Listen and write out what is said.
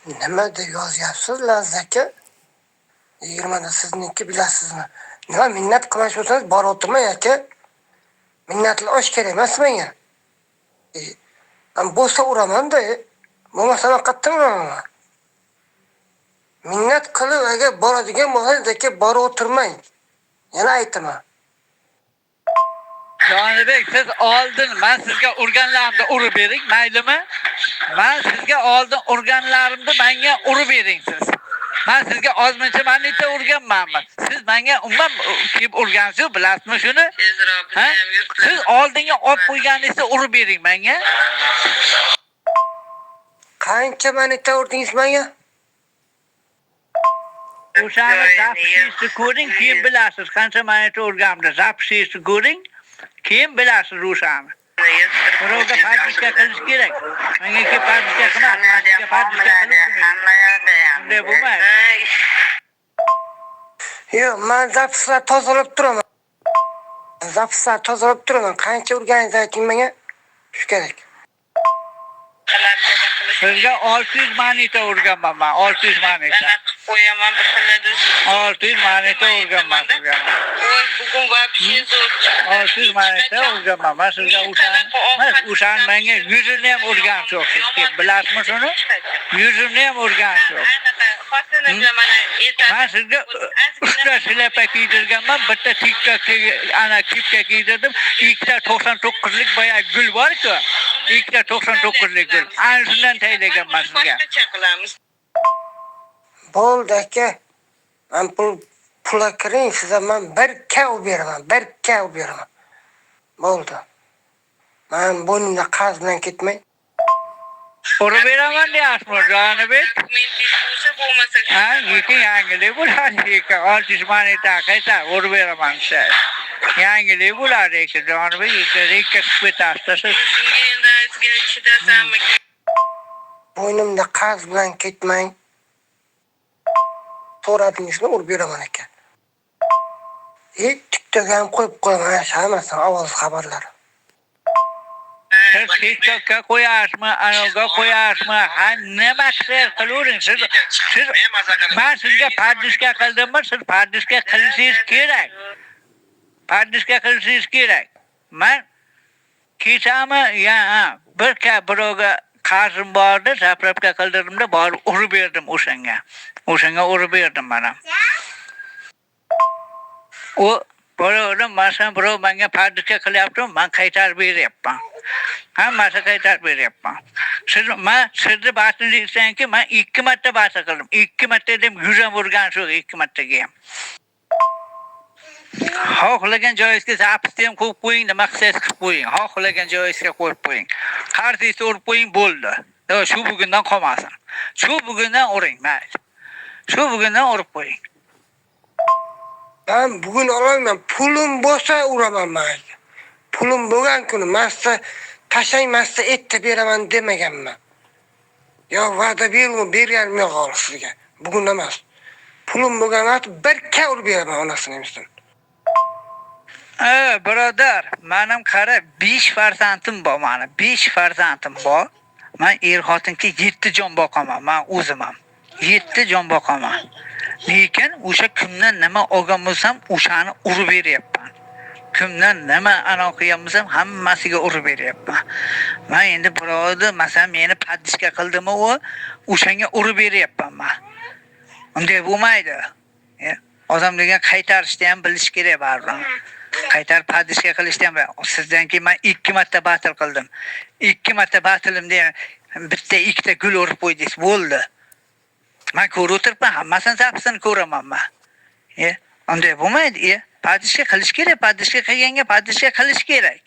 Nima deb yozyapsiz Lazzaka? 20da sizniki bilasizmi? Nima minnat qilmoqchi bo'lsangiz borib o'tirmang aka. Minnatli osh kerak emas menga. Bo'lsa uraman-da. Bo'lmasa men qattiq uraman. Minnat qilib agar boradigan bo'lsangiz aka borib o'tirmang. Yana aytaman. Jonibek, siz oldin men sizga urganlarimni urib bering, maylimi? Men sizga oldin urganlarimni menga urib bering siz. Men sizga ozmuncha manita urganmanmi? Siz menga umuman kelib urgansiz, bilasizmi shuni? Ha? Siz oldinga olib qo'yganingizda urib bering menga. Qancha manita urdingiz menga? O'shani zapishni ko'ring, keyin bilasiz qancha manita urganimni. Zapishni ko'ring, keyin bilasiz o'shani. Birovga parishka qilish kerak. Menga kelib parishka qilma, menga parishka qilmaydi. Bunday bo'lmaydi. Yo'q, men zapislar tozalab turaman. Zapislar tozalab turaman. Qancha urganingizni ayting menga. Shu kerak. Sizga 600 manita urganman men, 600 manita. Qo'yaman bir tilada. 600 manita urganman sizga. Bugun вообще zo'r. 600 manita urganman men sizga o'shani menga 100 ni ham urgan yo'q sizga. Bilasizmi shuni? 100 ni ham urgan yo'q. Xotini bilan mana Men sizga uchta shlyapa kiydirganman, bitta TikTokga ana kipka kiydirdim, ikkita 99lik boya gul bor-ku. Ikkita 99lik gul. Ana shundan tayyorlaganman sizga. Bo'ldi aka. Men pul kiring sizga men 1K beraman, 1K beraman. Bo'ldi. Men buningda qarz bilan ketmay. Urib beraman deyapsizmi, Jonibek? bo'lsa bo'lmasa. Ha, lekin yangilik bo'ladi ekan. 600 manita qayta urib beraman siz. Yangilik bo'ladi ekan, Jonibek, ikki qismetasiz. Shunga endi sizga chidasammi? Bo'ynimda qarz bilan ketmang. So'radingizmi, urib beraman ekan. TikTokga ham qo'yib qo'yaman, hammasidan ovoz xabarlari. Siz TikTokga qo'yasizmi, anoga qo'yasizmi? Ha, nima qilavering siz? Men sizga parishka qildimmi? Siz parishka qilishingiz kerak. Parishka qilishingiz kerak. Men kechami, birovga qarzim bordi, zapravka qildirimda borib urib berdim o'shanga. O'shanga urib berdim mana. O birovdan masalan birov menga parishka qilyapti, men qaytarib beryapman. Hammasi qaytarib beryapman. Men sizni batingizni men 2 marta basa qildim. 2 marta dedim 100 ham urgan shu 2 martaga ham. Xohlagan joyingizga zapisni ham qo'yib qo'ying, nima qilsangiz qilib qo'ying. Xohlagan joyingizga qo'yib qo'ying. Qarzingizni urib qo'ying bo'ldi. Shu bugundan qolmasin. Shu bugundan uring, mayli. Shu bugundan urib qo'ying. Men bugun olmayman. Pulim bo'lsa uraman men. Pulim bo'lgan kuni masta tashlaymasda etdi beraman demaganman. Yo va'da berganim yo'q sizga. Bugun emas. Pulim bo'lgan vaqt 1K urib beraman onasini emisidan. Birodar, menim qara 5 farzandim bor mana. 5 farzandim bor. Men xotinga 7 jon boqaman, men o'zim ham. 7 jon boqaman. Lekin o'sha kimdan nima olgan bo'lsam, o'shani urib beryapman. Kimdan nima aniqlagan bo'lsam, hammasiga urib beryapman. Men endi birovni, masalan, meni parishka qildimi, o'shanga urib beryapman men. Unday bo'lmaydi. Odam degan qaytarishni ham bilish kerak baribir. Qaytarib parishka qilishni ham. Sizdan keyin men 2 marta batil qildim. 2 marta batilimda bitta ikkita gul urib qo'ydingiz, bo'ldi. Men ko'rib o'tiribman, hammasini zapisini ko'raman men. Unday bo'lmaydi. Parishka qilish kerak, parishka qilganga parishka qilish kerak.